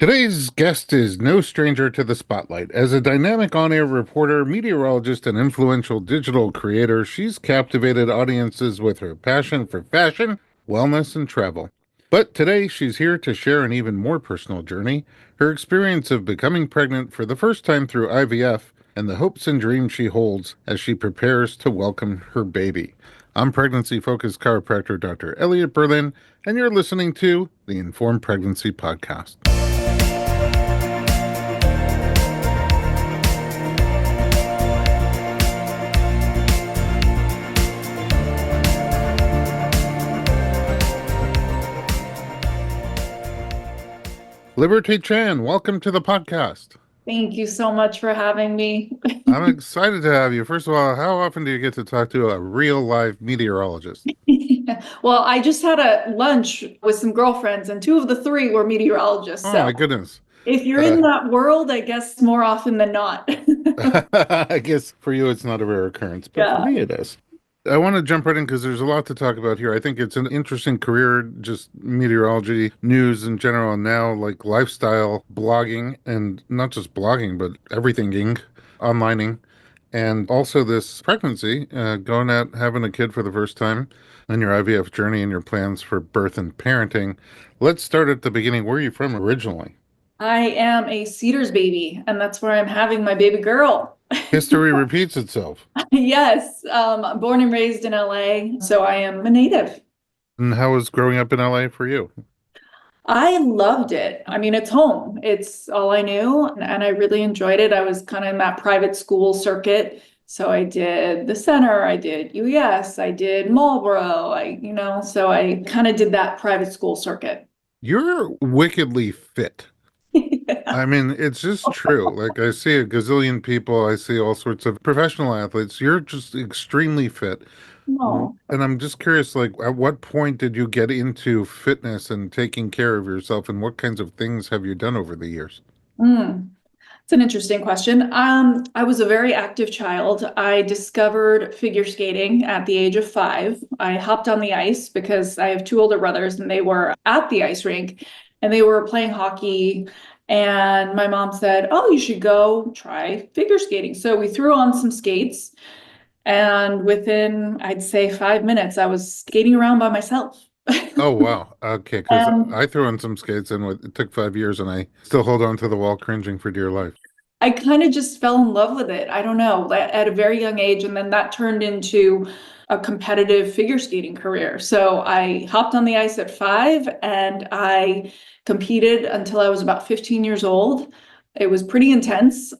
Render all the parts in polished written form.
Today's guest is no stranger to the spotlight. As a dynamic on-air reporter, meteorologist, and influential digital creator, she's captivated audiences with her passion for fashion, wellness, and travel. But today, she's here to share an even more personal journey, her experience of becoming pregnant for the first time through IVF, and the hopes and dreams she holds as she prepares to welcome her baby. I'm pregnancy-focused chiropractor Dr. Elliot Berlin, and you're listening to the Informed Pregnancy Podcast. Liberté Chan, welcome to the podcast. Thank you so much for having me. I'm excited to have you. First of all, how often do you get to talk to a real live meteorologist? Well, I just had a lunch with some girlfriends, and two of the three were meteorologists. Oh, So my goodness. if you're in that world, I guess more often than not. I guess for you it's not a rare occurrence, but for Yeah. me it is. I want to jump right in because there's a lot to talk about here. I think it's an interesting career, just meteorology, news in general, and now like lifestyle blogging, and not just blogging, but everything onlining. And also this pregnancy, going out, having a kid for the first time, and your IVF journey and your plans for birth and parenting. Let's start at the beginning. Where are you from originally? I am a Cedars baby, and that's where I'm having my baby girl. History repeats itself. Yes, I'm born and raised in LA, so I am a native. And how was growing up in LA for you? I loved it. I mean, it's home. It's all I knew, and I really enjoyed it. I was kind of in that private school circuit. So I did the center, I did UES, I did Marlboro, so I kind of did that private school circuit. You're wickedly fit. I mean, it's just true. Like, I see a gazillion people, I see all sorts of professional athletes. You're just extremely fit. No. And I'm just curious, like, at what point did you get into fitness and taking care of yourself, and what kinds of things have you done over the years? It's an interesting question. I was a very active child. I discovered figure skating at the age of 5. I hopped on the ice because I have two older brothers and they were at the ice rink and they were playing hockey. And my mom said, "Oh, you should go try figure skating." So we threw on some skates, and within, I'd say, 5 minutes, I was skating around by myself. Oh, wow. Okay, because Um, I threw on some skates and it took 5 years, and I still hold on to the wall cringing for dear life. I kind of just fell in love with it. I don't know, at a very young age. And then that turned into a competitive figure skating career. So I hopped on the ice at 5 and I competed until I was about 15 years old. It was pretty intense.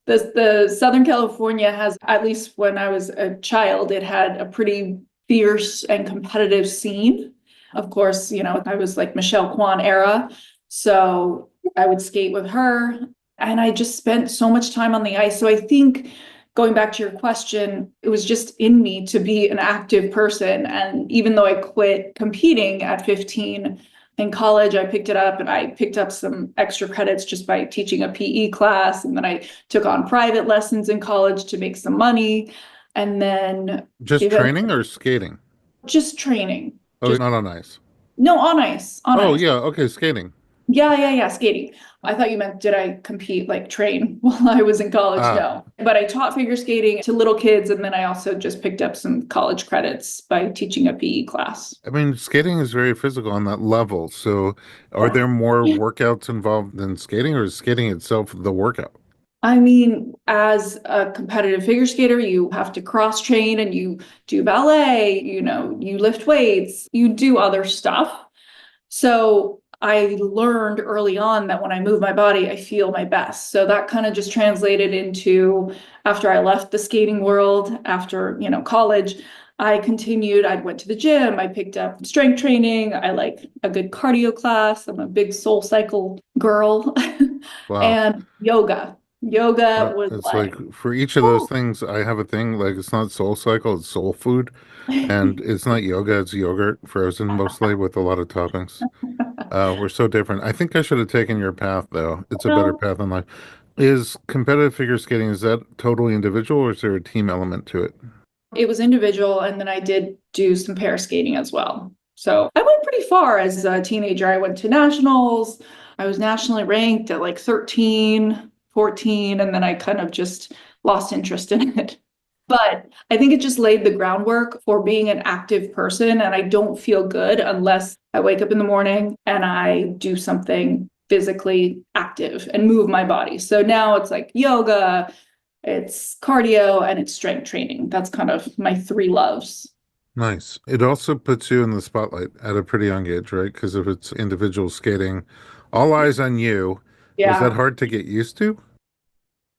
The Southern California has, at least when I was a child, it had a pretty fierce and competitive scene. Of course, I was like Michelle Kwan era. So I would skate with her. And I just spent so much time on the ice. So I think going back to your question, it was just in me to be an active person. And even though I quit competing at 15 in college, I picked it up and I picked up some extra credits just by teaching a PE class. And then I took on private lessons in college to make some money. And then Just training or skating? just training. Oh, Just not on ice. no, on ice, on Oh, ice. yeah. Okay, skating. Yeah, skating. I thought you meant, did I compete, like train while I was in college? Ah, No. But I taught figure skating to little kids, and then I also just picked up some college credits by teaching a PE class. I mean, skating is very physical on that level. So, are there more workouts involved than skating, or is skating itself the workout? I mean, as a competitive figure skater, you have to cross train and you do ballet, you lift weights, you do other stuff. So I learned early on that when I move my body, I feel my best. So that kind of just translated into, after I left the skating world, after, college, I continued, I went to the gym, I picked up strength training. I like a good cardio class. I'm a big Soul Cycle girl. Wow. And yoga. Yoga was It's like like, for each of those oh. things, I have a thing. Like, it's not Soul Cycle, it's soul food. And it's not yoga, it's yogurt, frozen mostly with a lot of toppings. We're so different. I think I should have taken your path, though. It's a better No, path in life. Is competitive figure skating, is that totally individual, or is there a team element to it? it was individual, and then I did do some pair skating as well. So I went pretty far as a teenager. I went to nationals. I was nationally ranked at like 13, 14, and then I kind of just lost interest in it. But I think it just laid the groundwork for being an active person. And I don't feel good unless I wake up in the morning and I do something physically active and move my body. So now it's like yoga, it's cardio, and it's strength training. That's kind of my three loves. Nice. It also puts you in the spotlight at a pretty young age, right? Because if it's individual skating, all eyes on you. Was that Yeah. hard to get used to?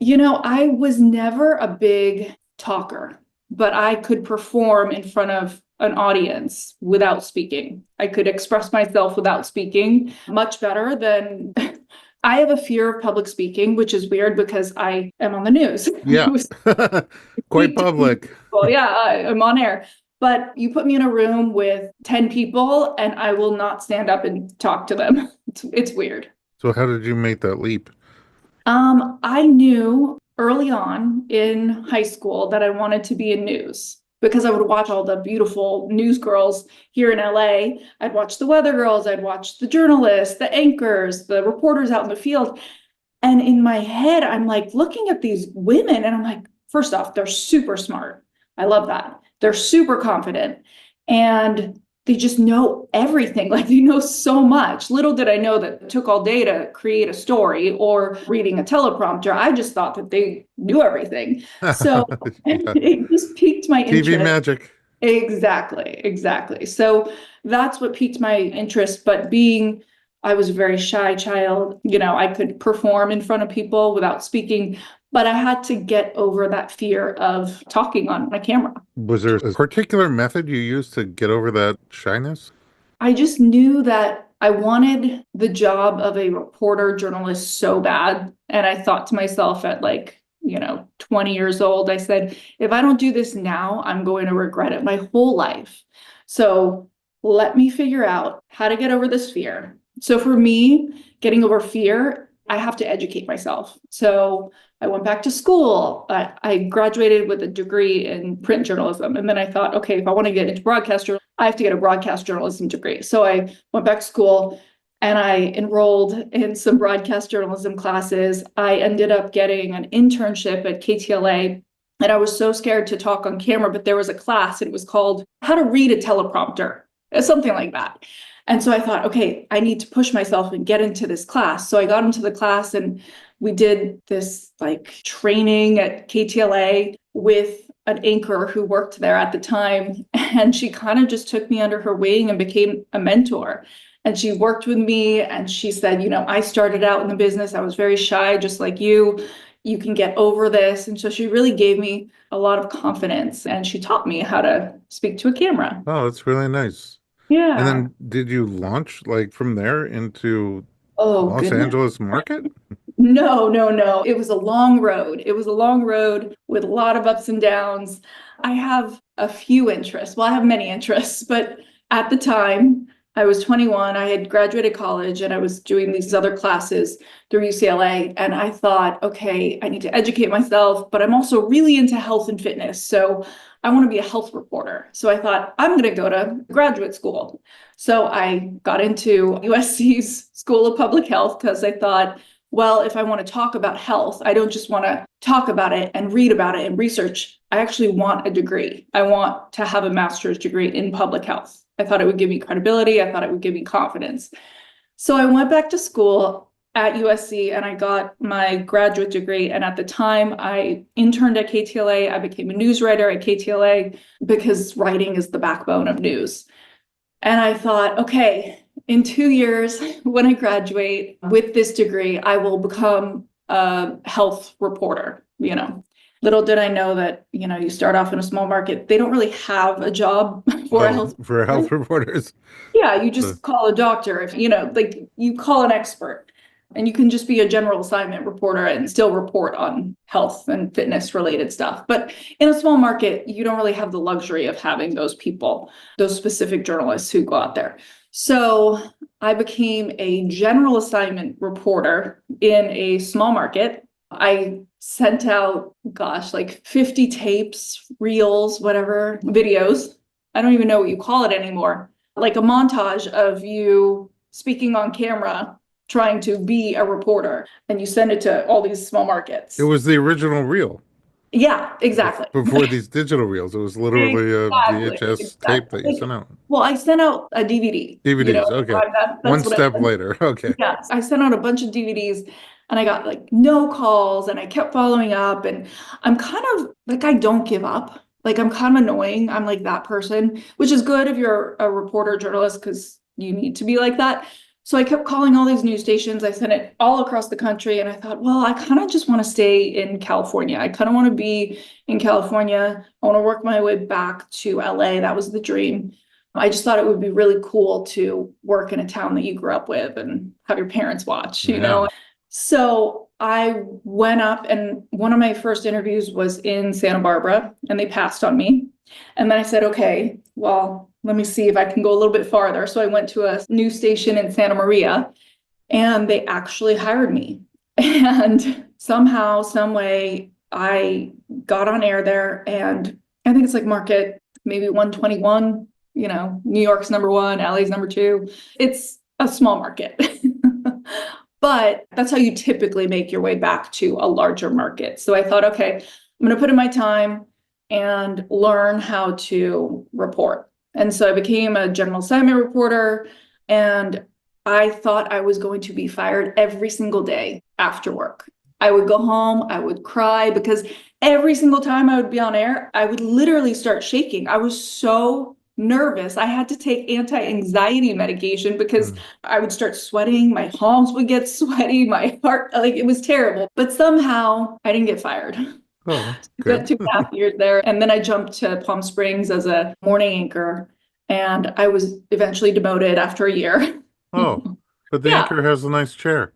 I was never a big talker, but I could perform in front of an audience without speaking. I could express myself without speaking much better than I have a fear of public speaking, which is weird because I am on the news. Yeah. Quite Speak to public. people. Yeah, I'm on air. But you put me in a room with 10 people and I will not stand up and talk to them. It's weird. So how did you make that leap? I knew early on in high school that I wanted to be in news because I would watch all the beautiful news girls here in LA. I'd watch the weather girls, I'd watch the journalists, the anchors, the reporters out in the field. And in my head, I'm like looking at these women and I'm like, first off, they're super smart. I love that. They're super confident and they just know everything. Like they know so much. Little did I know that it took all day to create a story or reading a teleprompter. I just thought that they knew everything. So Yeah. it just piqued my TV interest. magic. Exactly, exactly. So that's what piqued my interest. But I was a very shy child, I could perform in front of people without speaking, but I had to get over that fear of talking on my camera. Was there a particular method you used to get over that shyness? I just knew that I wanted the job of a reporter journalist so bad. And I thought to myself at 20 years old, I said, if I don't do this now, I'm going to regret it my whole life. So let me figure out how to get over this fear. So for me, getting over fear, I have to educate myself. So I went back to school. I graduated with a degree in print journalism. And then I thought, okay, if I want to get into broadcast journalism, I have to get a broadcast journalism degree. So I went back to school and I enrolled in some broadcast journalism classes. I ended up getting an internship at KTLA. And I was so scared to talk on camera, but there was a class, and it was called How to Read a Teleprompter, something like that. And so I thought, okay, I need to push myself and get into this class. So I got into the class and we did this like training at KTLA with an anchor who worked there at the time. And she kind of just took me under her wing and became a mentor. And she worked with me and she said, I started out in the business. I was very shy, just like you. You can get over this. And so she really gave me a lot of confidence and she taught me how to speak to a camera. Oh, that's really nice. And Yeah. then did you launch like from there into Oh, Los goodness. Angeles market? No, no, no. It was a long road. It was a long road with a lot of ups and downs. I have a few interests. Well, I have many interests, but at the time, I was 21. I had graduated college and I was doing these other classes through UCLA. And I thought, okay, I need to educate myself, but I'm also really into health and fitness. So I want to be a health reporter. So I thought, I'm going to go to graduate school. So I got into USC's School of Public Health because I thought, well, if I want to talk about health, I don't just want to talk about it and read about it and research. I actually want a degree. I want to have a master's degree in public health. I thought it would give me credibility. I thought it would give me confidence. So I went back to school at USC and I got my graduate degree. And at the time, I interned at KTLA. I became a news writer at KTLA because writing is the backbone of news. And I thought, okay, in 2 years, when I graduate with this degree, I will become a health reporter. Little did I know that, you start off in a small market, they don't really have a job for a Oh, health for reporter. health reporters. Yeah, you Uh, just call a doctor if, like you call an expert and you can just be a general assignment reporter and still report on health and fitness related stuff. But in a small market, you don't really have the luxury of having those people, those specific journalists who go out there. So I became a general assignment reporter in a small market. I sent out, gosh, like 50 tapes, reels, whatever, videos. I don't even know what you call it anymore. Like a montage of you speaking on camera trying to be a reporter, and you send it to all these small It markets. was the original reel Yeah, exactly. before these digital reels. It was literally a Exactly. VHS tape Exactly. that you sent out. Well, I sent out a DVD, DVDs. Okay. One that's what step later. Okay. yes, I sent out a bunch of DVDs and I got like no calls and I kept following up and I'm kind of like I don't give up. Like I'm kind of annoying. I'm like that person, which is good if you're a reporter journalist because you need to be like that. So I kept calling all these news stations. I sent it all across the country and I thought, well, I kind of just want to stay in California. I kind of want to be in California. I want to work my way back to LA. That was the dream. I just thought it would be really cool to work in a town that you grew up with and have your parents watch, you Yeah. know? So I went up and one of my first interviews was in Santa Barbara and they passed on me. And then I said, okay, well, let me see if I can go a little bit farther. So I went to a news station in Santa Maria and they actually hired me. And somehow, some way, I got on air there and I think it's like market maybe 121, you know, New York's number one, LA's number two. It's a small market. But that's how you typically make your way back to a larger market. So I thought, okay, I'm going to put in my time and learn how to report. And so I became a general assignment reporter and I thought I was going to be fired every single day after work. I would go home, I would cry because every single time I would be on air, I would literally start shaking. I was so nervous. I had to take anti-anxiety medication because Mm. I would start sweating, my palms would get sweaty, my heart, like it was terrible. But somehow I didn't get fired. Oh, that's Spent good. 2.5 years there. And then I jumped to Palm Springs as a morning anchor. And I was eventually demoted after a year. Oh, but the Yeah. anchor has a nice chair.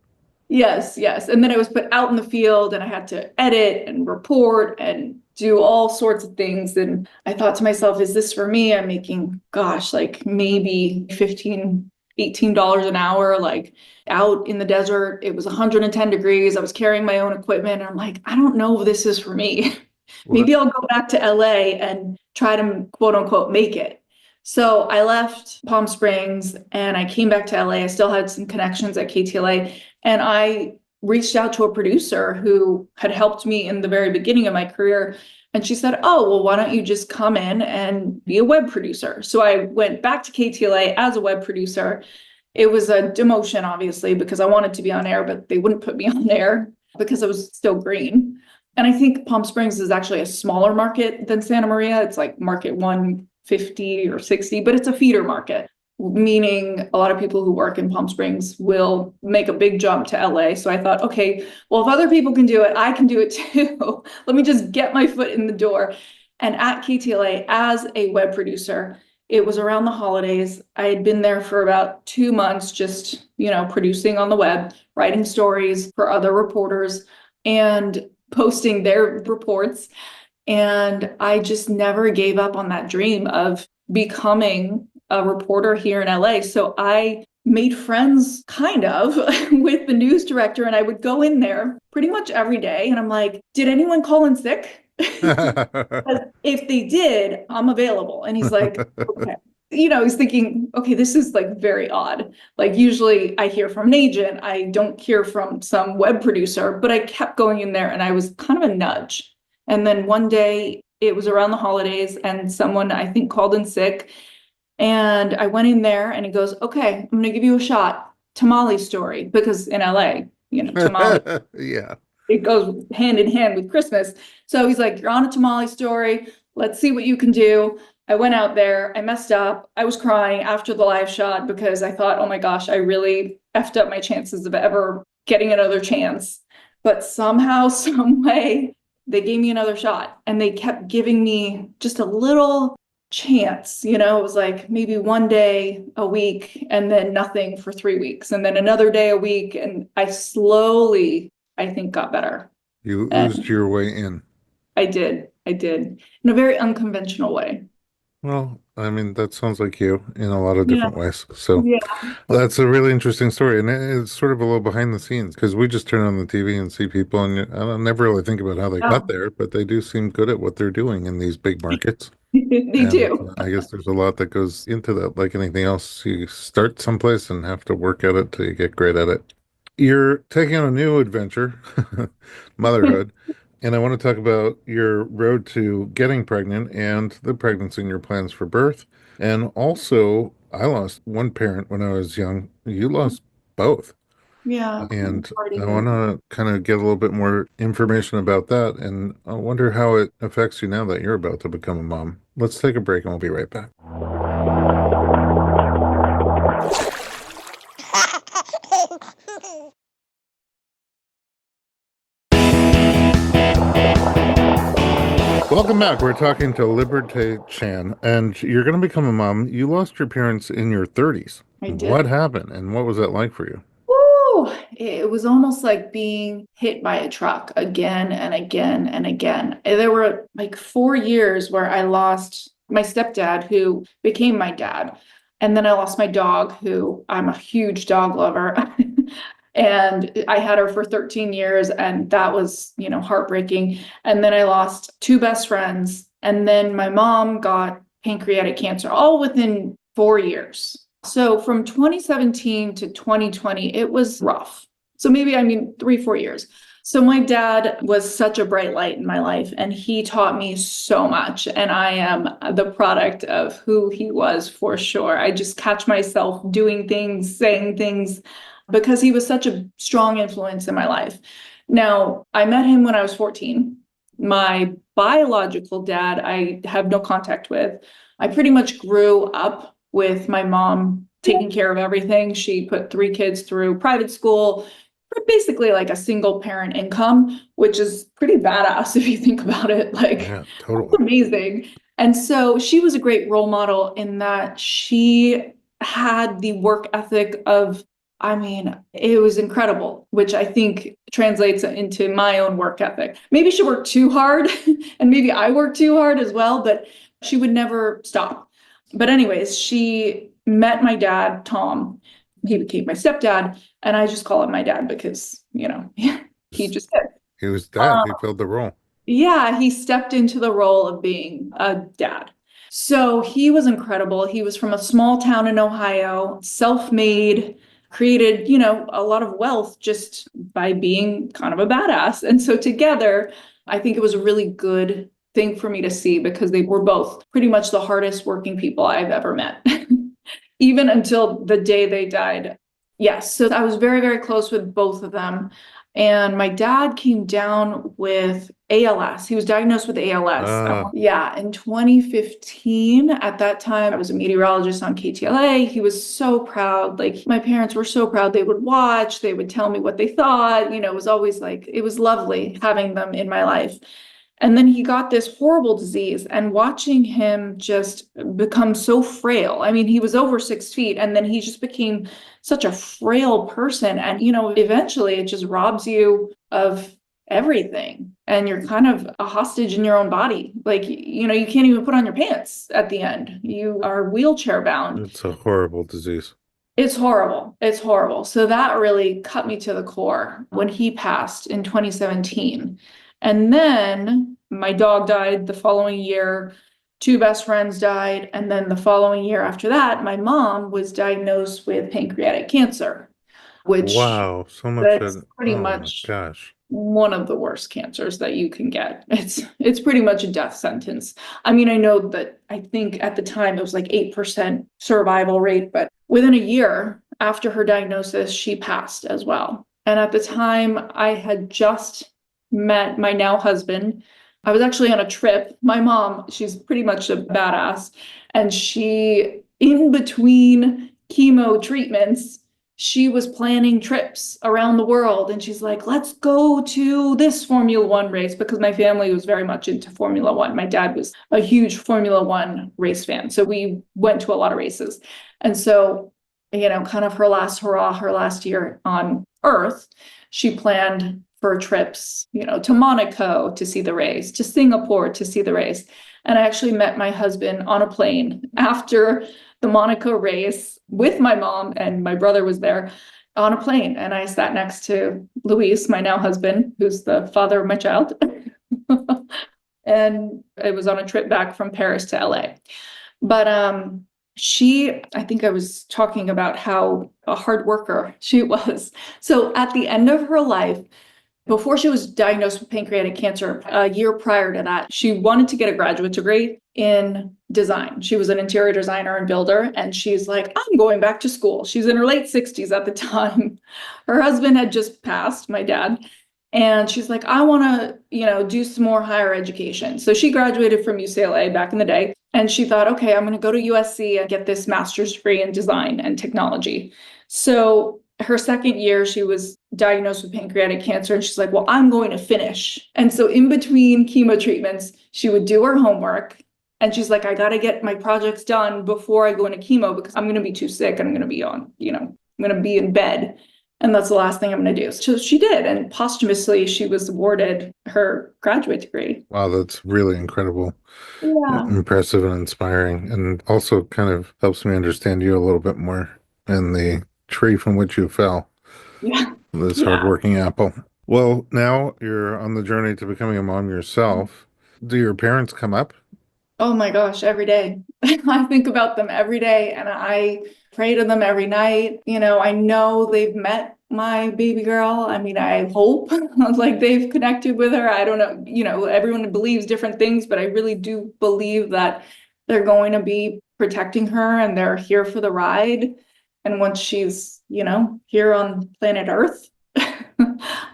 Yes, yes. And then I was put out in the field and I had to edit and report and do all sorts of things. And I thought to myself, is this for me? I'm making, gosh, like maybe 15, $18 an hour, like out in the desert. It was 110 degrees. I was carrying my own equipment. And I'm like, I don't know if this is for me. What? Maybe I'll go back to LA and try to quote unquote make it. So I left Palm Springs and I came back to LA. I still had some connections at KTLA and I reached out to a producer who had helped me in the very beginning of my career. And she said, oh, well, why don't you just come in and be a web producer? So I went back to KTLA as a web producer. It was a demotion, obviously, because I wanted to be on air, but they wouldn't put me on air because I was still green. And I think Palm Springs is actually a smaller market than Santa Maria. It's like market 150 or 60, but it's a feeder market, meaning a lot of people who work in Palm Springs will make a big jump to LA. So I thought, okay, well, if other people can do it, I can do it too. Let me just get my foot in the door. And at KTLA, as a web producer, it was around the holidays. I had been there for about 2 months, just, producing on the web, writing stories for other reporters and posting their reports. And I just never gave up on that dream of becoming a reporter here in LA. So I made friends kind of with the news director and I would go in there pretty much every day. And I'm like, did anyone call in sick? If they did, I'm available. And he's like, okay. He's thinking, okay, this is like very odd. Like usually I hear from an agent, I don't hear from some web producer, but I kept going in there and I was kind of a nudge. And then one day it was around the holidays and someone I think called in sick. And I went in there and he goes, okay, I'm going to give you a shot. Tamale story, because in LA, tamale, Yeah. it goes hand in hand with Christmas. So he's like, you're on a tamale story. Let's see what you can do. I went out there. I messed up. I was crying after the live shot because I thought, oh my gosh, I really effed up my chances of ever getting another chance. But somehow, some way, they gave me another shot and they kept giving me just a little chance. It was like maybe one day a week and then nothing for 3 weeks and then another day a week. And I slowly, I think, got better. You oozed And your way in. I did in a very unconventional way. Well, I mean, that sounds like you in a lot of Yeah. different ways. So Yeah. that's a really interesting story. And it's sort of a little behind the scenes because we just turn on the TV and see people, and I don't never really think about how they got Yeah. there, but they do seem good at what they're doing in these big markets. They And do. I guess there's a lot that goes into that. Like anything else, you start someplace and have to work at it till you get great at it. You're taking on a new adventure, motherhood, and I want to talk about your road to getting pregnant and the pregnancy and your plans for birth. And also, I lost one parent when I was young. You lost both. Yeah, I'm And sorry to I hear. want to kind of get a little bit more information about that. And I wonder how it affects you now that you're about to become a mom. Let's take a break and we'll be right back. Welcome back. We're talking to Liberté Chan, and you're going to become a mom. You lost your parents in your 30s. I did. What happened, and what was that like for you? Woo! It was almost like being hit by a truck again and again and again. There were like 4 years where I lost my stepdad, who became my dad. And then I lost my dog, who I'm a huge dog lover. And I had her for 13 years, and that was, heartbreaking. And then I lost two best friends. And then my mom got pancreatic cancer, all within 4 years. So from 2017 to 2020, it was rough. So maybe, 3, 4 years. So my dad was such a bright light in my life, and he taught me so much. And I am the product of who he was for sure. I just catch myself doing things, saying things, because he was such a strong influence in my life. Now, I met him when I was 14. My biological dad, I have no contact with. I pretty much grew up with my mom taking care of everything. She put three kids through private school, basically like a single parent income, which is pretty badass if you think about it. Like, Yeah, totally. amazing. And so she was a great role model in that she had the work ethic of, it was incredible, which I think translates into my own work ethic. Maybe she worked too hard and maybe I worked too hard as well, but she would never stop. But anyways, she met my dad, Tom. He became my stepdad, and I just call him my dad because, he just did. He was dad. He filled the role. Yeah, he stepped into the role of being a dad. So he was incredible. He was from a small town in Ohio, self-made, created, a lot of wealth just by being kind of a badass. And so together, I think it was a really good thing for me to see because they were both pretty much the hardest working people I've ever met, even until the day they died. Yes, so I was very, very close with both of them. And my dad came down with ALS. He was diagnosed with ALS. Yeah, in 2015. At that time, I was a meteorologist on KTLA. He was so proud. Like, my parents were so proud. They would watch, they would tell me what they thought. It was always like, it was lovely having them in my life. And then he got this horrible disease, and watching him just become so frail. He was over 6 feet, and then he just became such a frail person. And, eventually it just robs you of everything. And you're kind of a hostage in your own body. Like, you can't even put on your pants at the end. You are wheelchair bound. It's a horrible disease. It's horrible. It's horrible. So that really cut me to the core when he passed in 2017. And then my dog died the following year. Two best friends died. And then the following year after that, my mom was diagnosed with pancreatic cancer, which Wow, so much. that's pretty Oh my much gosh. one of the worst cancers that you can get. It's pretty much a death sentence. I know that I think at the time it was like 8% survival rate, but within a year after her diagnosis, she passed as well. And at the time, I had just met my now husband. I was actually on a trip. My mom, she's pretty much a badass, and she, in between chemo treatments, she was planning trips around the world, and she's like, let's go to this Formula One race, because my family was very much into Formula One. My dad was a huge Formula One race fan. So we went to a lot of races. And so, kind of her last hurrah, her last year on Earth, she planned for trips, to Monaco to see the race, to Singapore to see the race. And I actually met my husband on a plane after the Monaco race with my mom, and my brother was there on a plane. And I sat next to Luis, my now husband, who's the father of my child. And it was on a trip back from Paris to LA. But I think I was talking about how a hard worker she was. So at the end of her life, before she was diagnosed with pancreatic cancer, a year prior to that, she wanted to get a graduate degree in design. She was an interior designer and builder, and she's like, I'm going back to school. She's in her late 60s at the time. Her husband had just passed, my dad, and she's like, I want to, do some more higher education. So she graduated from UCLA back in the day, and she thought, okay, I'm going to go to USC and get this master's degree in design and technology. So her second year, she was diagnosed with pancreatic cancer, and she's like, well, I'm going to finish. And so in between chemo treatments, she would do her homework. And she's like, I got to get my projects done before I go into chemo because I'm going to be too sick and I'm going to be I'm going to be in bed. And that's the last thing I'm going to do. So she did. And posthumously, she was awarded her graduate degree. Wow, that's really incredible, Yeah. impressive, and inspiring, and also kind of helps me understand you a little bit more and the tree from which you fell, Yeah. this Yeah. hardworking apple. Well, now you're on the journey to becoming a mom yourself. Do your parents come up? Oh my gosh, every day. I think about them every day and I pray to them every night. I know they've met my baby girl. I mean, I hope like they've connected with her. I don't know, everyone believes different things, but I really do believe that they're going to be protecting her and they're here for the ride. And once she's, here on planet Earth,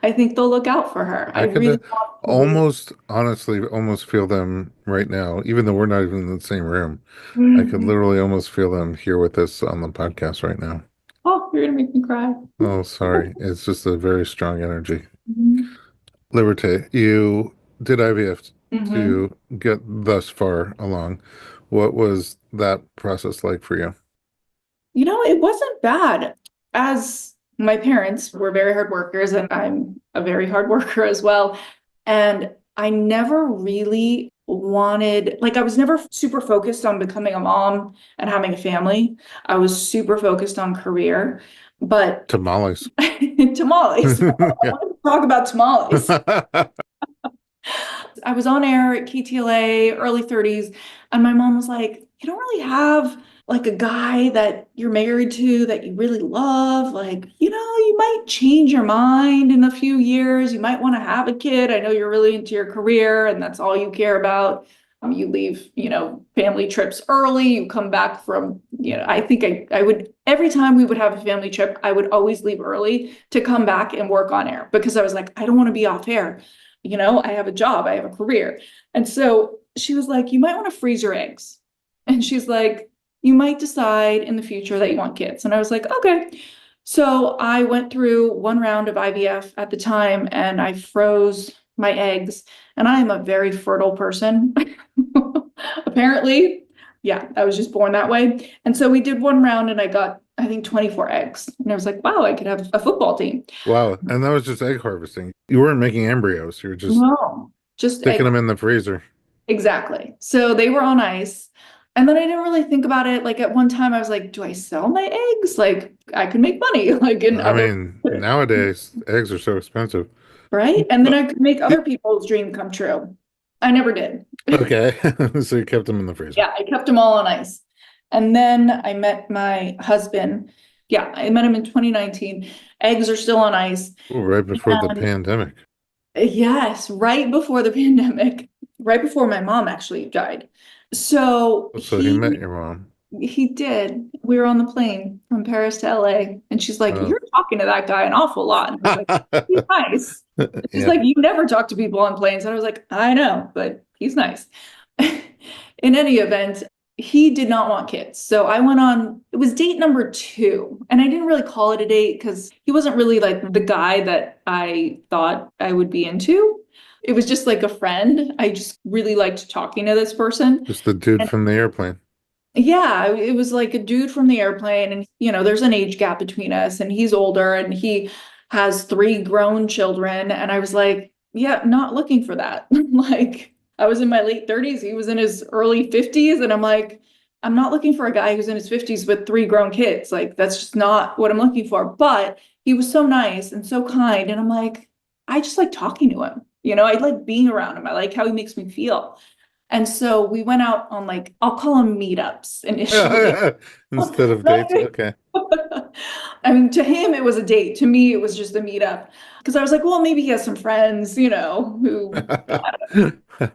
I think they'll look out for her. I I could really want to believe. almost, honestly, almost feel them right now, even though we're not even in the same room. I could Mhm. literally almost feel them here with us on the podcast right now. Oh, you're gonna make me cry. Oh, sorry. It's just a very strong energy. Mhm. Liberté, you did IVF Mhm. to get thus far along. What was that process like for you? It wasn't bad. As my parents were very hard workers, and I'm a very hard worker as well. And I never really wanted, like, I was never super focused on becoming a mom and having a family. I was super focused on career, but Tamales. tamales. I Yeah. want to talk about tamales. I was on air at KTLA, early 30s, and my mom was like, you don't really have like a guy that you're married to that you really love. Like, you might change your mind in a few years. You might want to have a kid. I know you're really into your career and that's all you care about. You leave, family trips early. You come back from, I think I would, every time we would have a family trip, I would always leave early to come back and work on air because I was like, I don't want to be off air. I have a job, I have a career. And so she was like, you might want to freeze your eggs. And she's like, you might decide in the future that you want kids. And I was like, okay. So I went through one round of IVF at the time and I froze my eggs. And I am a very fertile person. Apparently, yeah, I was just born that way. And so we did one round and I got, I think, 24 eggs. And I was like, wow, I could have a football team. Wow. And that was just egg harvesting. You weren't making embryos. You were just No, just sticking egg. them in the freezer. Exactly. So they were on ice. And then I didn't really think about it. Like at one time I was like, do I sell my eggs? Like I could make money like in I other, mean, nowadays eggs are so expensive. right? And then Uh, I could make other people's dream come true. I never did. Okay. So you kept them in the freezer. Yeah, I kept them all on ice. And then I met my husband. Yeah, I met him in 2019. Eggs are still on ice. Ooh, right before the And pandemic. yes, right before the pandemic, right before my mom actually died. So So he met your mom. he did. We were on the plane from Paris to LA, and she's like, Oh. "You're talking to that guy an awful lot." And I was like, "He's nice." And she's Yeah. like, "You never talk to people on planes." And I was like, "I know, but he's nice." In any event, he did not want kids. So I went on, it was date number two. And I didn't really call it a date because he wasn't really like the guy that I thought I would be into. It was just like a friend. I just really liked talking to this person. Just the dude from the airplane. Yeah, it was like a dude from the airplane, and there's an age gap between us, and he's older, and he has three grown children, and I was like, yeah, not looking for that. Like, I was in my late 30s, he was in his early 50s, and I'm like, I'm not looking for a guy who's in his 50s with three grown kids. Like, that's just not what I'm looking for. But he was so nice and so kind, and I'm like, I just like talking to him. I like being around him. I like how he makes me feel. And so we went out on like, I'll call them meetups initially. Instead of dates. Okay. I mean, to him, it was a date. To me, it was just a meetup. Because I was like, well, maybe he has some friends, who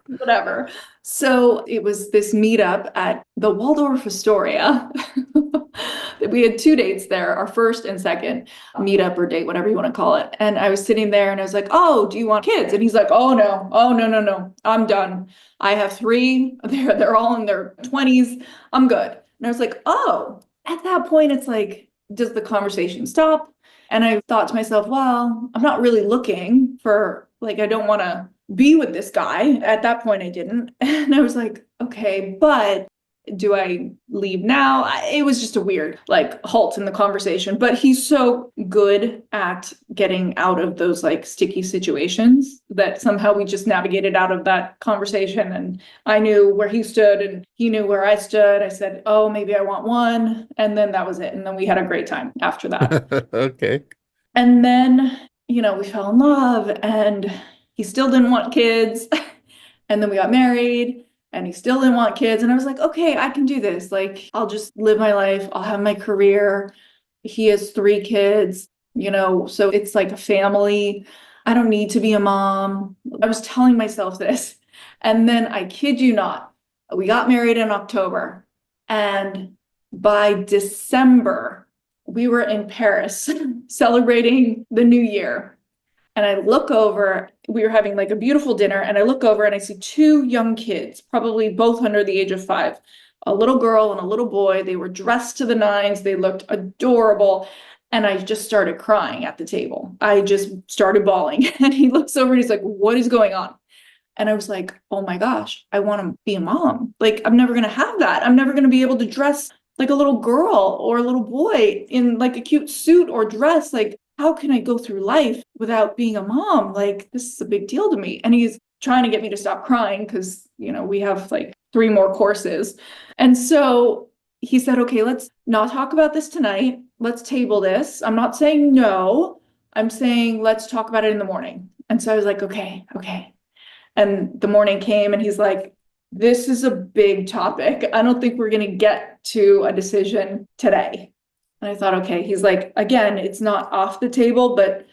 whatever. So it was this meetup at the Waldorf Astoria. We had 2 dates there, our first and second meetup or date, whatever you want to call it. And I was sitting there and I was like, oh, do you want kids? And he's like, oh no, no. I'm done. I have three. They're all in their 20s. I'm good. And I was like, oh, at that point, it's like, does the conversation stop? And I thought to myself, well, I'm not really looking for, like, I don't want to be with this guy. At that point, I didn't. And I was like, okay, but do I leave now? It was just a weird, like, halt in the conversation. But he's so good at getting out of those, like, sticky situations that somehow we just navigated out of that conversation. And I knew where he stood and he knew where I stood. I said, oh, maybe I want one. And then that was it. And then we had a great time after that. Okay. And then, we fell in love and he still didn't want kids. And then we got married and he still didn't want kids. And I was like, okay, I can do this. Like, I'll just live my life. I'll have my career. He has 3 kids, so it's like a family. I don't need to be a mom. I was telling myself this. And then I kid you not, we got married in October. And by December, we were in Paris celebrating the new year. And I look over, we were having like a beautiful dinner, and I look over and I see 2 young kids, probably both under the age of 5, a little girl and a little boy. They were dressed to the nines. They looked adorable. And I just started crying at the table. I just started bawling. And he looks over and he's like, what is going on? And I was like, oh my gosh, I want to be a mom. Like, I'm never going to have that. I'm never going to be able to dress like a little girl or a little boy in like a cute suit or dress. Like, how can I go through life without being a mom? Like, this is a big deal to me. And he's trying to get me to stop crying because, we have like 3 more courses. And so he said, okay, let's not talk about this tonight. Let's table this. I'm not saying no. I'm saying, let's talk about it in the morning. And so I was like, okay. And the morning came and he's like, this is a big topic. I don't think we're going to get to a decision today. And I thought, okay, he's like, again, it's not off the table, but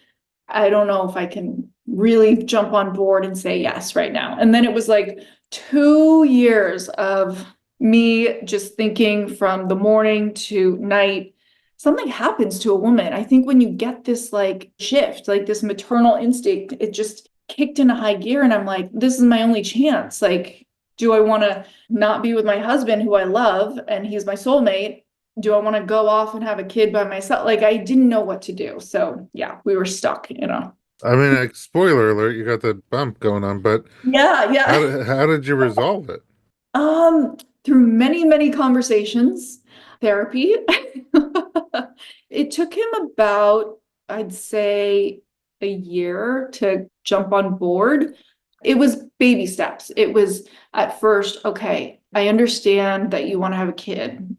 I don't know if I can really jump on board and say yes right now. And then it was like 2 years of me just thinking from the morning to night, something happens to a woman. I think when you get this like shift, like this maternal instinct, it just kicked into high gear. And I'm like, this is my only chance. Like, do I want to not be with my husband who I love and he's my soulmate? Do I want to go off and have a kid by myself? Like, I didn't know what to do. So yeah, we were stuck, I mean, like, spoiler alert, you got that bump going on, but Yeah. how did you resolve it? Through many, many conversations, therapy. It took him about, I'd say, a year to jump on board. It was baby steps. It was at first, okay, I understand that you want to have a kid.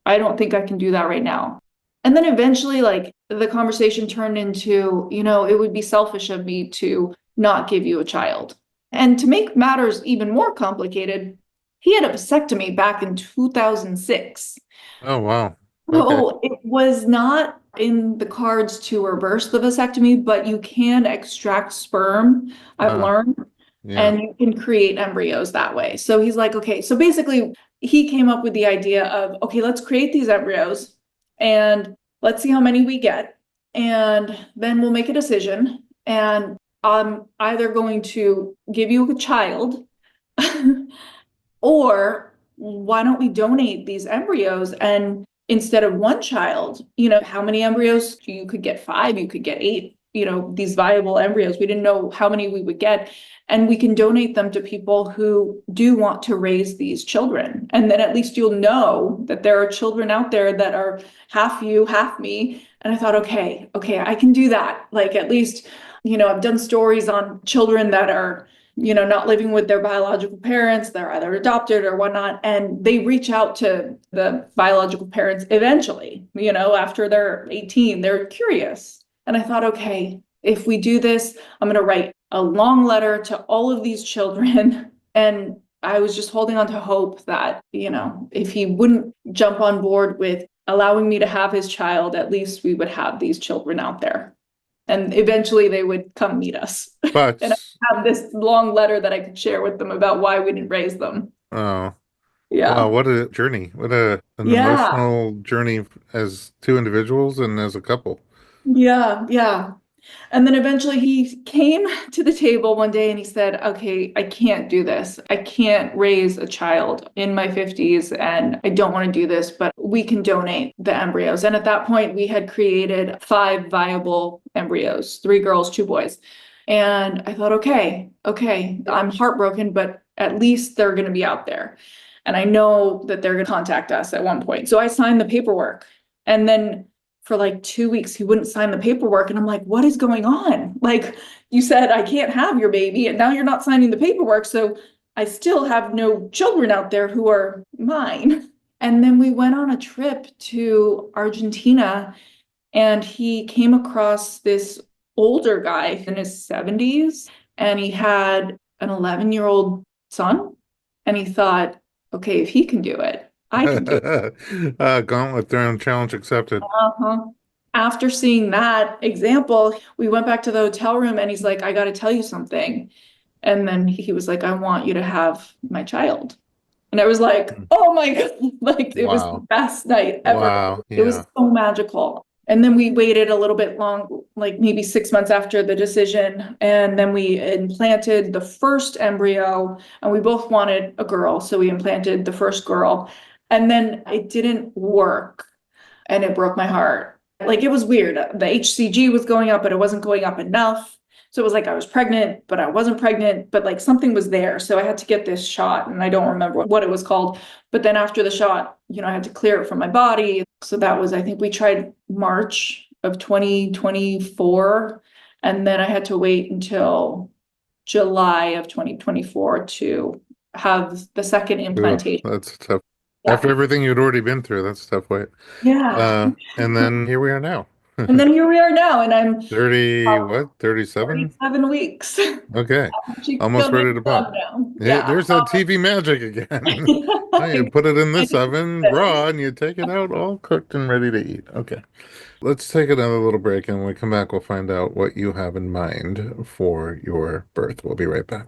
I don't think I can do that right now. And then eventually, like, the conversation turned into, it would be selfish of me to not give you a child. And to make matters even more complicated, he had a vasectomy back in 2006. Oh, wow. Okay. So it was not in the cards to reverse the vasectomy, but you can extract sperm, I've Uh, learned, yeah. and you can create embryos that way. So he's like, okay, so basically he came up with the idea of, okay, let's create these embryos and let's see how many we get. And then we'll make a decision. And I'm either going to give you a child or why don't we donate these embryos? And instead of one child, how many embryos? You could get 5, you could get 8, these viable embryos. We didn't know how many we would get. And we can donate them to people who do want to raise these children. And then at least you'll know that there are children out there that are half you, half me. And I thought, okay, I can do that. Like, at least, I've done stories on children that are, not living with their biological parents. They're either adopted or whatnot. And they reach out to the biological parents eventually, after they're 18, they're curious. And I thought, okay, if we do this, I'm going to write a long letter to all of these children and I was just holding on to hope that, if he wouldn't jump on board with allowing me to have his child, at least we would have these children out there. And eventually they would come meet us. But And I have this long letter that I could share with them about why we didn't raise them. oh, wow, Yeah. what a journey. What an Yeah. emotional journey as two individuals and as a couple. Yeah. Yeah. And then eventually he came to the table one day and he said, okay, I can't do this. I can't raise a child in my 50s and I don't want to do this, but we can donate the embryos. And at that point, we had created 5 viable embryos, 3 girls, 2 boys. And I thought, okay, I'm heartbroken, but at least they're going to be out there. And I know that they're going to contact us at one point. So I signed the paperwork. And then for like 2 weeks, he wouldn't sign the paperwork. And I'm like, what is going on? Like, you said I can't have your baby, and now you're not signing the paperwork. So I still have no children out there who are mine. And then we went on a trip to Argentina, and he came across this older guy in his 70s, and he had an 11-year-old son. And he thought, okay, if he can do it, I can do it. Gauntlet thrown, challenge accepted. Uh-huh. After seeing that example, we went back to the hotel room and he's like, I got to tell you something. And then he was like, I want you to have my child. And I was like, oh my God, like it was the Wow. best night ever. Wow. It was Yeah. so magical. And then we waited a little bit long, like maybe 6 months after the decision. And then we implanted the first embryo, and we both wanted a girl. So we implanted the first girl. And then it didn't work. And it broke my heart. Like, it was weird. The HCG was going up, but it wasn't going up enough. So it was like I was pregnant, but I wasn't pregnant, but like something was there. So I had to get this shot, and I don't remember what it was called. But then after the shot, I had to clear it from my body. So that was, I think we tried March of 2024. And then I had to wait until July of 2024 to have the second Ooh, implantation. that's tough. Yeah. After everything you'd already been through, that's a tough wait. Yeah. And then here we are now. And then here we are now, and I'm 30, what, 37? 47 weeks. Okay. She Almost still ready makes to love pop. now. Yeah, Yeah. there's that TV magic again. Oh, you put it in this oven raw and you take it out all cooked and ready to eat. Okay. Let's take another little break, and when we come back, we'll find out what you have in mind for your birth. We'll be right back.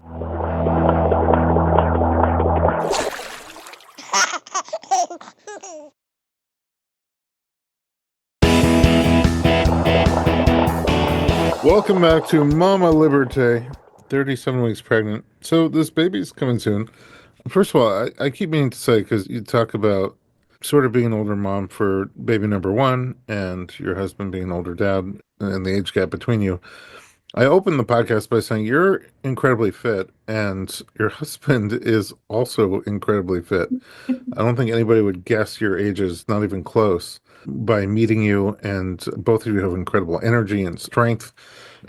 Welcome back to Mama Liberté, 37 weeks pregnant. So this baby's coming soon. First of all, I keep meaning to say, because you talk about sort of being an older mom for baby number 1 and your husband being an older dad and the age gap between you. I opened the podcast by saying you're incredibly fit and your husband is also incredibly fit. I don't think anybody would guess your ages, not even close, by meeting you. And both of you have incredible energy and strength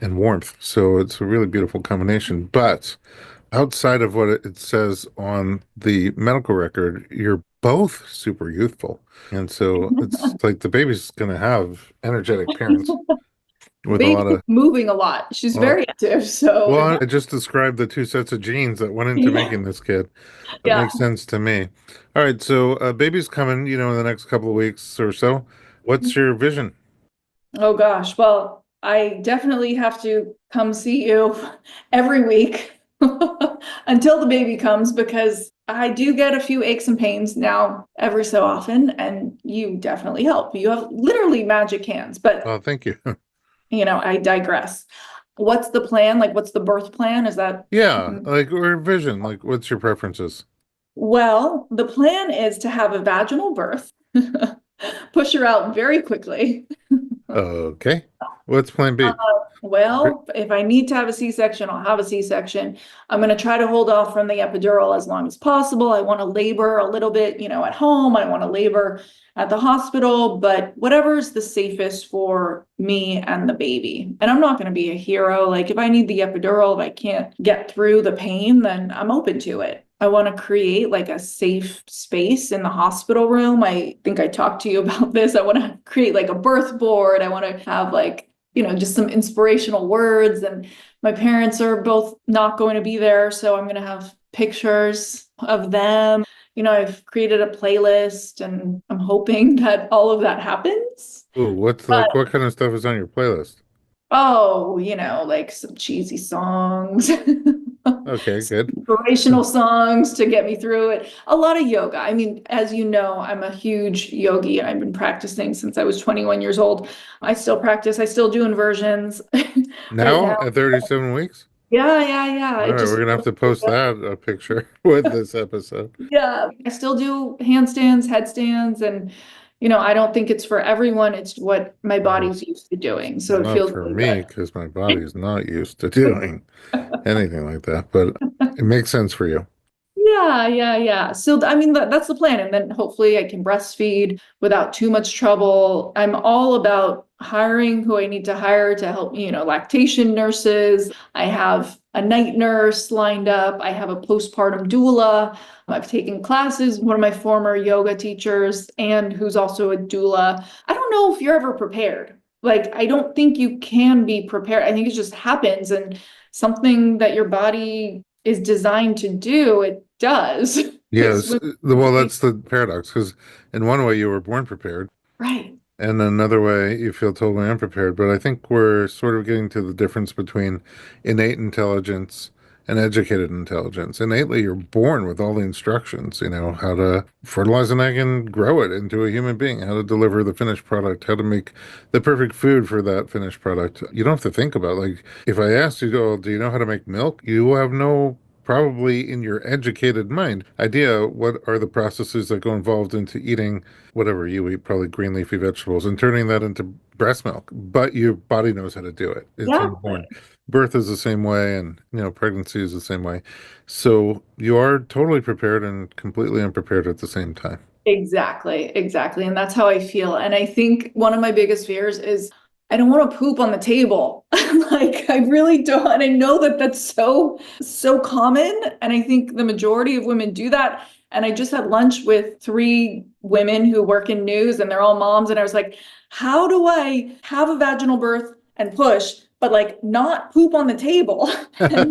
and warmth. So it's a really beautiful combination. But outside of what it says on the medical record, you're both super youthful. And so it's like the baby's going to have energetic parents with a Baby's lot of, moving a lot. She's well, very active. So well, I just described the 2 sets of genes that went into yeah, making this kid. That yeah. makes sense to me. All right, so baby's coming, in the next couple of weeks or so. What's your vision? Oh gosh. Well, I definitely have to come see you every week until the baby comes, because I do get a few aches and pains now every so often, and you definitely help. You have literally magic hands, but Oh, thank you. I digress. What's the plan? Like, what's the birth plan? Is that? Yeah, like, or vision, like, what's your preferences? Well, the plan is to have a vaginal birth, push her out very quickly. Okay. What's plan B? Well, if I need to have a C-section, I'll have a C-section. I'm going to try to hold off from the epidural as long as possible. I want to labor a little bit, at home. I want to labor at the hospital, but whatever's the safest for me and the baby. And I'm not going to be a hero. Like, if I need the epidural, if I can't get through the pain, then I'm open to it. I want to create like a safe space in the hospital room. I think I talked to you about this. I want to create like a birth board. I want to have like, just some inspirational words. And my parents are both not going to be there. So I'm going to have pictures of them. I've created a playlist and I'm hoping that all of that happens. Ooh, what's But like what kind of stuff is on your playlist? oh, like some cheesy songs, Okay, good. inspirational songs to get me through it. A lot of yoga. I mean, as you know, I'm a huge yogi and I've been practicing since I was 21 years old. I still practice, I still do inversions right now. Now at 37 weeks? Yeah, yeah, yeah. All It right, we're just gonna have to post that a picture with this episode. yeah, I still do handstands, headstands, and I don't think it's for everyone. It's what my Well, body's used to doing. it's So it not feels for really me because my body is not used to doing anything like that, but it makes sense for you. Yeah, yeah, yeah. So, I mean, that's the plan. And then hopefully I can breastfeed without too much trouble. I'm all about hiring who I need to hire to help me, lactation nurses. I have a night nurse lined up. I have a postpartum doula. I've taken classes, one of my former yoga teachers, and who's also a doula. I don't know if you're ever prepared. Like, I don't think you can be prepared. I think it just happens and something that your body is designed to do, it does. It's Yes, when well, that's the paradox because in one way you were born prepared, right. and another way you feel totally unprepared. But I think we're sort of getting to the difference between innate intelligence and educated intelligence. Innately, you're born with all the instructions, how to fertilize an egg and grow it into a human being, how to deliver the finished product, how to make the perfect food for that finished product. You don't have to think about like if I asked you, oh, do you know how to make milk? You have no probably in your educated mind idea what are the processes that go involved into eating whatever you eat, probably green leafy vegetables, and turning that into breast milk. But your body knows how to do it. It's inborn. Exactly. Birth is the same way, and pregnancy is the same way. So you are totally prepared and completely unprepared at the same time. Exactly, exactly. And that's how I feel. And I think one of my biggest fears is I don't want to poop on the table. Like I really don't. And I know that that's so common. And I think the majority of women do that. And I just had lunch with three women who work in news and they're all moms. And I was like, how do I have a vaginal birth and push, but like not poop on the table? And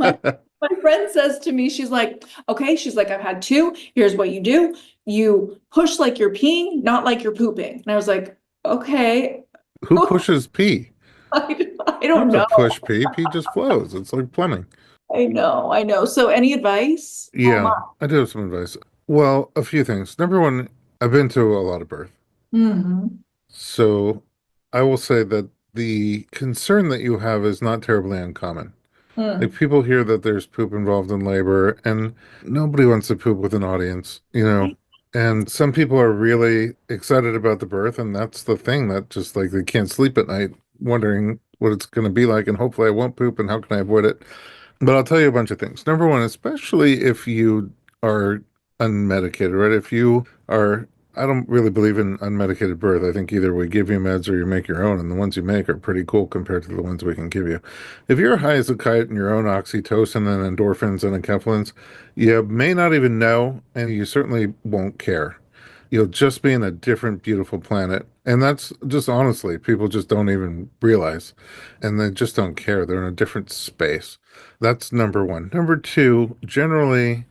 my friend says to me, she's like, okay, she's like, I've had two. Here's what you do. You push like you're peeing, not like you're pooping. And I was like, okay, Who pushes pee? I You don't don't know. have to push pee. Pee just flows. It's like plumbing. I know, I know. So any advice? Oh my. Yeah, I do have some advice. Well, a few things. Number one, I've been to a lot of birth. Hmm. So I will say that the concern that you have is not terribly uncommon. Like Mm. people hear that there's poop involved in labor, and nobody wants to poop with an audience. And some people are really excited about the birth, and that's the thing that just like they can't sleep at night wondering what it's going to be like, and hopefully I won't poop, and how can I avoid it? But I'll tell you a bunch of things. Number one, especially if you are unmedicated, right? If you are, I don't really believe in unmedicated birth. I think either we give you meds or you make your own, and the ones you make are pretty cool compared to the ones we can give you. If you're high as a kite in your own oxytocin and endorphins and enkephalins, you may not even know, and you certainly won't care. You'll just be in a different, beautiful planet. And that's just honestly, people just don't even realize. And they just don't care. They're in a different space. That's number one. Number two, generally,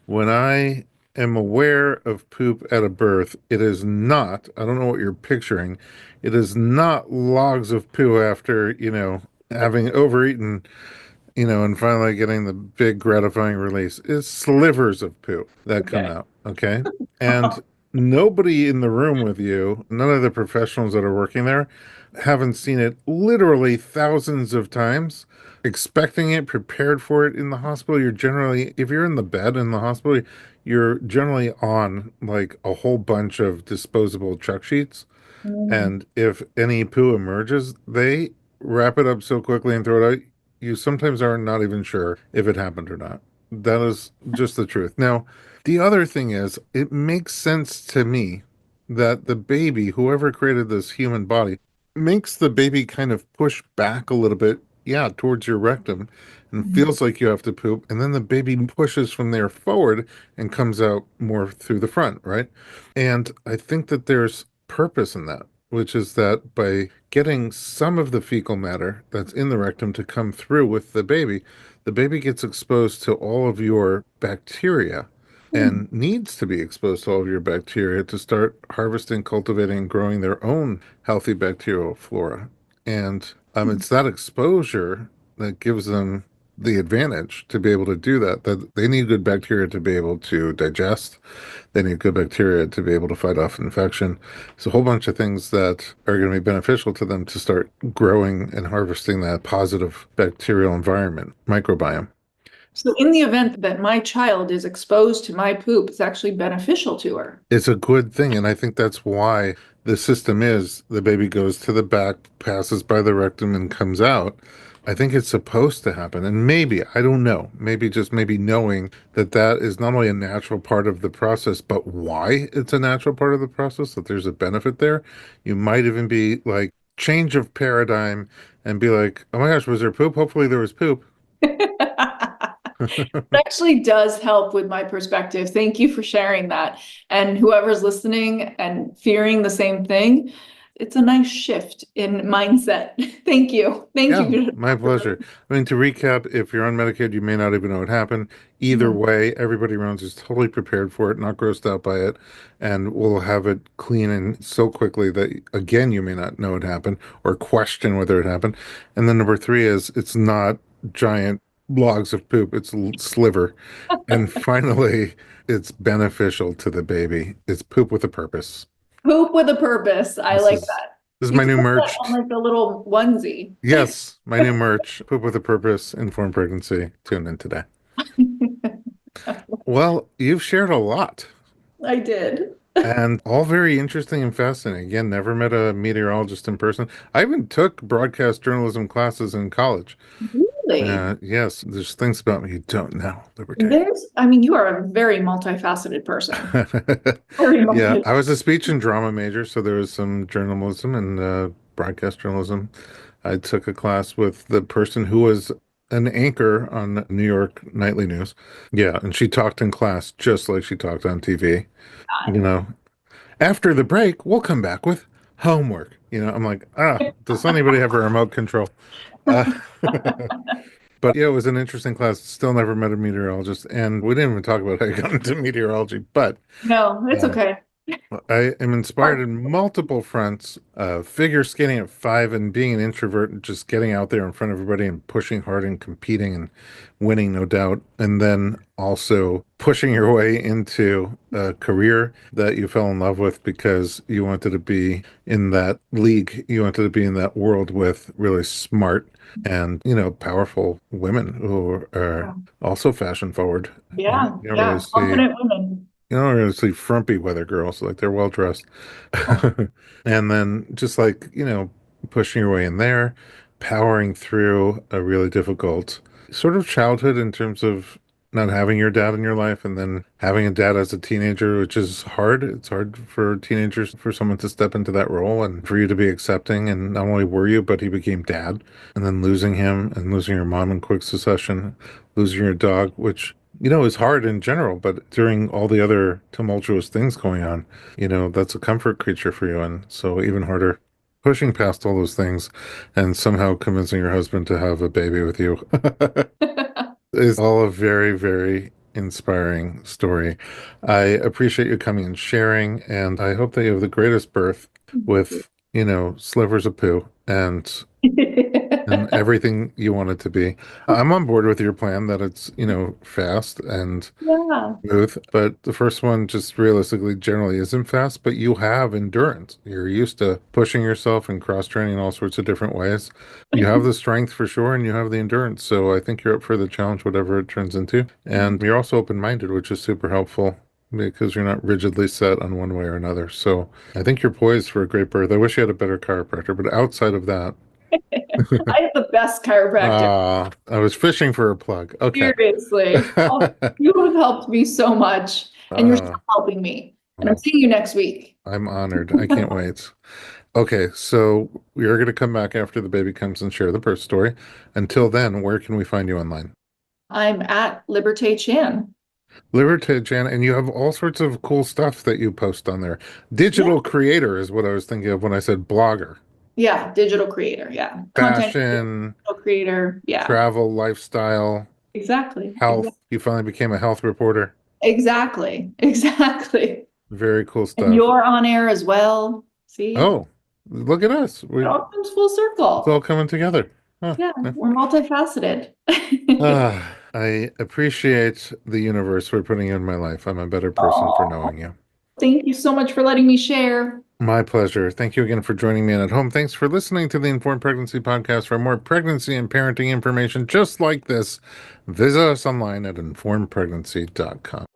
when I am aware of poop at a birth, it is not, I don't know what you're picturing, it is not logs of poo after, having overeaten and finally getting the big gratifying release is slivers of poo that come Okay. out. Okay. And nobody in the room with you, none of the professionals that are working there, haven't seen it literally thousands of times, expecting it, prepared for it in the hospital. You're generally, if you're in the bed in the hospital, you're generally on like a whole bunch of disposable chuck sheets. Mm. And if any poo emerges, they wrap it up so quickly and throw it out. You sometimes are not even sure if it happened or not. That is just the truth. Now, the other thing is, it makes sense to me that the baby, whoever created this human body, makes the baby kind of push back a little bit, yeah, towards your rectum and feels like you have to poop. And then the baby pushes from there forward and comes out more through the front, right? And I think that there's purpose in that. which is that by getting some of the fecal matter that's in the rectum to come through with the baby gets exposed to all of your bacteria Hmm. and needs to be exposed to all of your bacteria to start harvesting, cultivating, and growing their own healthy bacterial flora. And it's that exposure that gives them the advantage to be able to do that. That they need good bacteria to be able to digest. They need good bacteria to be able to fight off infection. It's a whole bunch of things that are going to be beneficial to them to start growing and harvesting that positive bacterial environment, microbiome. So in the event that my child is exposed to my poop, it's actually beneficial to her. It's a good thing. And I think that's why the system is the baby goes to the back, passes by the rectum, and comes out. I think it's supposed to happen. And maybe, I don't know, maybe just maybe knowing that that is not only a natural part of the process, but why it's a natural part of the process, that there's a benefit there. You might even be like, change of paradigm and be like, oh my gosh, was there poop? Hopefully there was poop. It actually does help with my perspective. Thank you for sharing that. And whoever's listening and fearing the same thing, it's a nice shift in mindset. Thank you. Thank Yeah, you. my pleasure. I mean, to recap, if you're on Medicaid, you may not even know what happened. Either Mhm. way, everybody around you is totally prepared for it, not grossed out by it, and will have it clean and so quickly that, again, you may not know it happened or question whether it happened. And then number three is it's not giant logs of poop, it's sliver. And finally, it's beneficial to the baby. It's poop with a purpose. Poop with a purpose. I This like is that. this is You my can new put that merch. on like a little onesie. Yes, my new merch, Poop with a Purpose, Informed Pregnancy. Tune in today. Well, you've shared a lot I did. and all very interesting and fascinating. Again, never met a meteorologist in person. I even took broadcast journalism classes in college. Really? Yes, there's things about me you don't know, Liberté. I mean, you are a very multifaceted person. Very Yeah, multi. I was a speech and drama major, so there was some journalism and broadcast journalism. I took a class with the person who was an anchor on New York nightly news. Yeah, and she talked in class just like she talked on TV. You know, after the break, we'll come back with homework. I'm like, does anybody have a remote control? Uh, but yeah, it was an interesting class. Still never met a meteorologist, and we didn't even talk about how I got into meteorology. But No, it's um, okay. I am inspired in multiple fronts. Figure skating at 5 and being an introvert and just getting out there in front of everybody and pushing hard and competing and winning, no doubt. And then also pushing your way into a career that you fell in love with because you wanted to be in that league. You wanted to be in that world with really smart and, powerful women who are also fashion forward. Yeah, You don't really yeah. see Confident women. frumpy weather girls, like they're well dressed. Oh, And then just like, pushing your way in there, powering through a really difficult sort of childhood in terms of not having your dad in your life and then having a dad as a teenager, which is hard. It's hard for teenagers for someone to step into that role and for you to be accepting. And not only were you, but he became dad. And then losing him and losing your mom in quick succession, losing your dog, which is hard in general, but during all the other tumultuous things going on, that's a comfort creature for you. And so even harder pushing past all those things and somehow convincing your husband to have a baby with you is all a very, very inspiring story. I appreciate you coming and sharing, and I hope that you have the greatest birth with, slivers of poo and everything you want it to be. I'm on board with your plan that it's, fast and yeah. smooth, but the first one just realistically generally isn't fast, but you have endurance. You're used to pushing yourself and cross-training in all sorts of different ways. You have the strength for sure, and you have the endurance. So I think you're up for the challenge, whatever it turns into. And you're also open-minded, which is super helpful because you're not rigidly set on one way or another. So I think you're poised for a great birth. I wish you had a better chiropractor, but outside of that, I have the best chiropractor. I was fishing for a plug. Okay. Seriously. Oh, you have helped me so much, and you're still Uh, helping me. And I'm well, seeing you next week. I'm honored. I can't wait. Okay, so we are going to come back after the baby comes and share the birth story. Until then, where can we find you online? I'm at Liberté Chan. Liberté Chan, and you have all sorts of cool stuff that you post on there. Yeah. Digital creator is what I was thinking of when I said blogger. Yeah, digital creator. Yeah. Content creator, Fashion, digital creator. Yeah. travel, lifestyle, Exactly. health. You finally became a health reporter. Exactly. Exactly. Very cool And stuff. you're on air as well. See, Oh, look at us. it all comes full It's all circle. coming together. Huh. Yeah, Yeah. we're multifaceted. I appreciate the universe we're putting in my life. I'm a better person for Oh, knowing you. thank you so much for letting me share. My pleasure. Thank you again for joining me in at home. Thanks for listening to the Informed Pregnancy Podcast. For more pregnancy and parenting information just like this, visit us online at informedpregnancy.com.